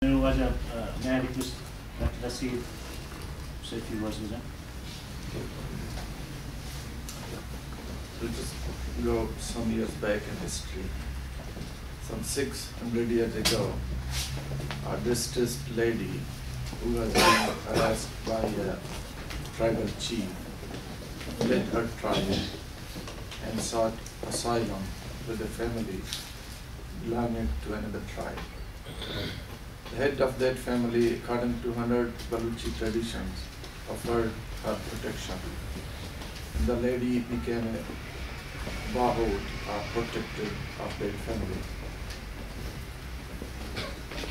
May I request Dr. Naseer say a few words with them? We'll just go some years back in history. Some 600 years ago, a distressed lady who was being harassed by a tribal chief fled her tribe and sought asylum with a family belonging to another tribe. The head of that family, according to 100 Baluchi traditions, offered her protection. And the lady became a bahut, or protector of that family.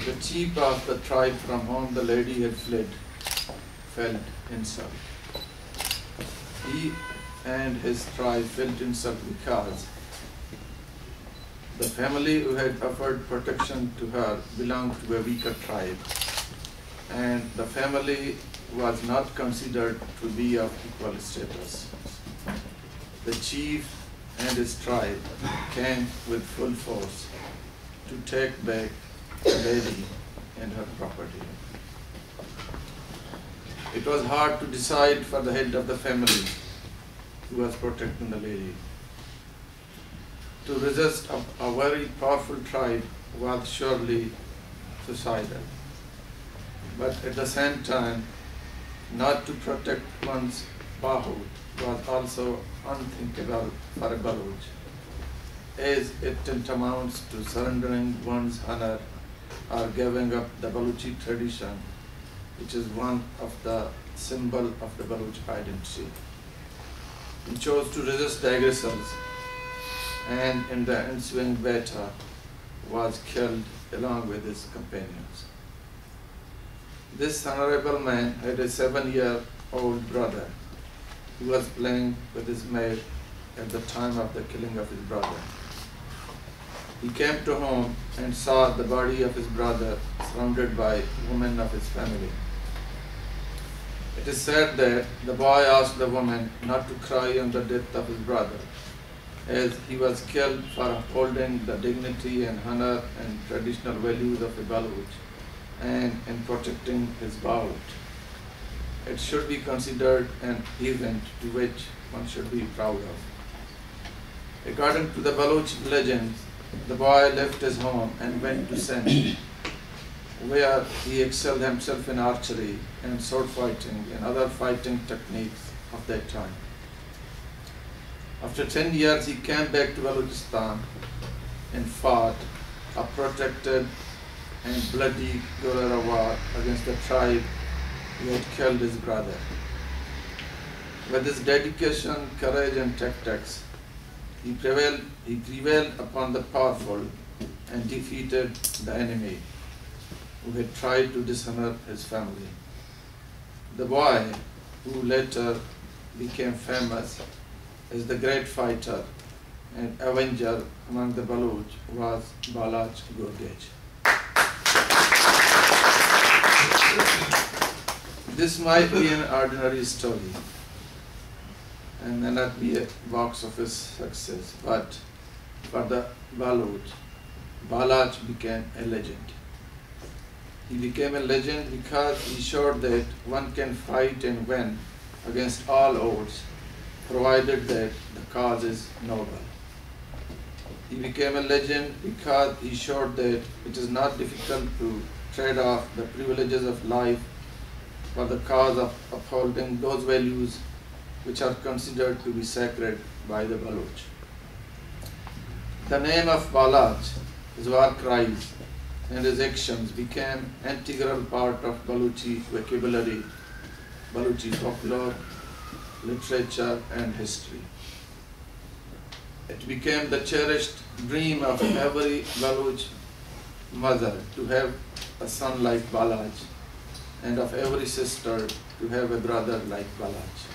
The chief of the tribe from whom the lady had fled felt insult. He and his tribe felt insult because the family who had offered protection to her belonged to a weaker tribe, and the family was not considered to be of equal status. The chief and his tribe came with full force to take back the lady and her property. It was hard to decide for the head of the family who was protecting the lady. To resist a very powerful tribe was surely suicidal. But at the same time, not to protect one's bahut was also unthinkable for a Baluch, as it tantamounts to surrendering one's honor or giving up the Baluchi tradition, which is one of the symbol of the Baluch identity. He chose to resist the aggressors, and in the ensuing battle was killed along with his companions. This honorable man had a 7-year-old brother who was playing with his mate at the time of the killing of his brother. He came to home and saw the body of his brother surrounded by women of his family. It is said that the boy asked the woman not to cry on the death of his brother, as he was killed for upholding the dignity and honor and traditional values of a Baluch and in protecting his bahut. It should be considered an event to which one should be proud of. According to the Baluch legends, the boy left his home and went to Sindh, where he excelled himself in archery and sword fighting and other fighting techniques of that time. After 10 years, he came back to Balochistan and fought a protracted and bloody guerrilla war against the tribe who had killed his brother. With his dedication, courage, and tactics, he prevailed upon the powerful and defeated the enemy who had tried to dishonor his family. The boy, who later became famous as the great fighter and avenger among the Baluch, was Balach Gurgej. This might be an ordinary story and may not be a box office success, but for the Baluch, Balach became a legend. He became a legend because he showed that one can fight and win against all odds, provided that the cause is noble. He became a legend because he showed that it is not difficult to trade off the privileges of life for the cause of upholding those values which are considered to be sacred by the Baluch. The name of Balach, his war cries, and his actions became an integral part of Baluchi vocabulary, Baluchi folklore, literature, and history. It became the cherished dream of every Baluch mother to have a son like Balach, and of every sister to have a brother like Balach.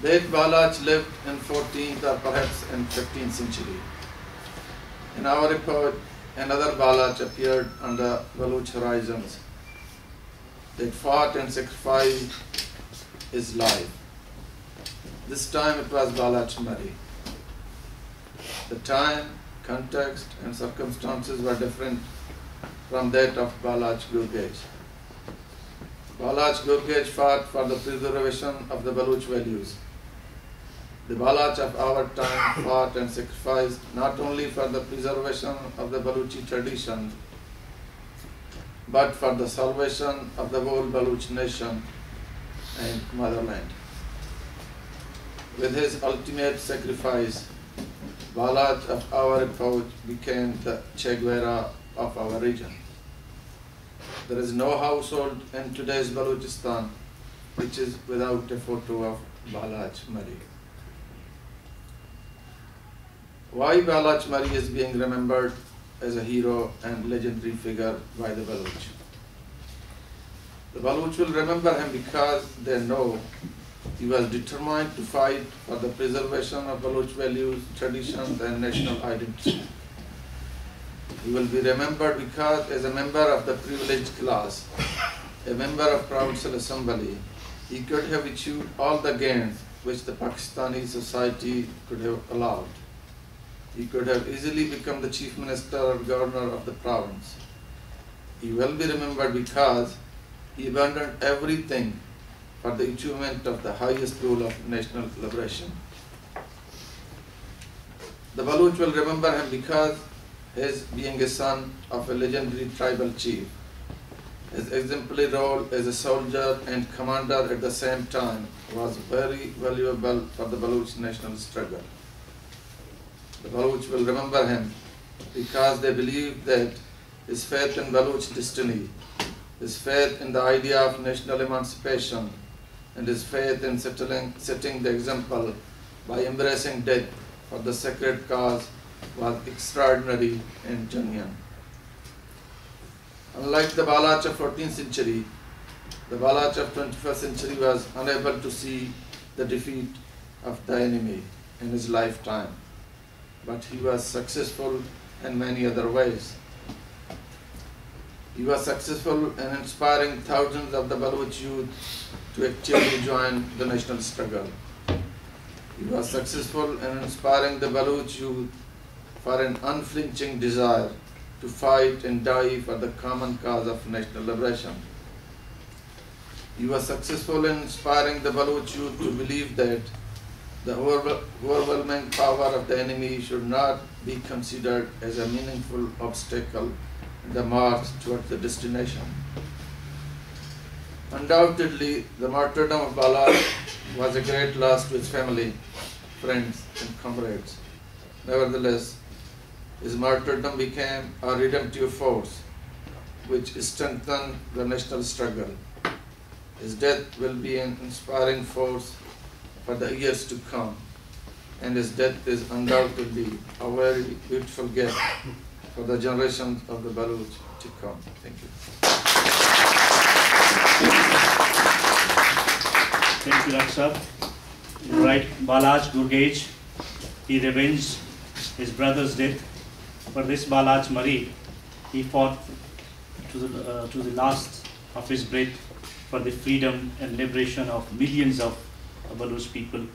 That Balach lived in 14th or perhaps in 15th century. In our report, another Balach appeared on the Baluch horizons that fought and sacrificed his life. This time it was Balach Mari. The time, context, and circumstances were different from that of Balach Gurgej. Balach Gurgej fought for the preservation of the Baluch values. The Balach of our time fought and sacrificed not only for the preservation of the Baluchi tradition, but for the salvation of the whole Baluch nation and motherland. With his ultimate sacrifice, Balach of our epoch became the Che Guevara of our region. There is no household in today's Balochistan which is without a photo of Balach Mari. Why Balach Mari is being remembered as a hero and legendary figure by the Baluch? The Baluch will remember him because they know he was determined to fight for the preservation of Baluch values, traditions, and national identity. He will be remembered because as a member of the privileged class, a member of Proud Cell Assembly, he could have achieved all the gains which the Pakistani society could have allowed. He could have easily become the Chief Minister or Governor of the province. He will be remembered because he abandoned everything for the achievement of the highest goal of national liberation. The Baluch will remember him because his being a son of a legendary tribal chief, his exemplary role as a soldier and commander at the same time was very valuable for the Baluch national struggle. The Baluch will remember him because they believe that his faith in Baluch destiny, his faith in the idea of national emancipation, and his faith in setting the example by embracing death for the sacred cause was extraordinary and genuine. Unlike the Balach of 14th century, the Balach of 21st century was unable to see the defeat of the enemy in his lifetime, but he was successful in many other ways. He was successful in inspiring thousands of the Baluch youth to actively join the national struggle. He was successful in inspiring the Baluch youth for an unflinching desire to fight and die for the common cause of national liberation. He was successful in inspiring the Baluch youth to believe that the overwhelming power of the enemy should not be considered as a meaningful obstacle in the march towards the destination. Undoubtedly, the martyrdom of Balach was a great loss to his family, friends, and comrades. Nevertheless, his martyrdom became a redemptive force which strengthened the national struggle. His death will be an inspiring force for the years to come, and his death is undoubtedly a very beautiful gift for the generations of the Baluch to come. Thank you. Thank you, Dr. Saab. Right, Balach Gurgej, he revenged his brother's death. For this Balach Mari, he fought to the last of his breath for the freedom and liberation of millions of Baluch people.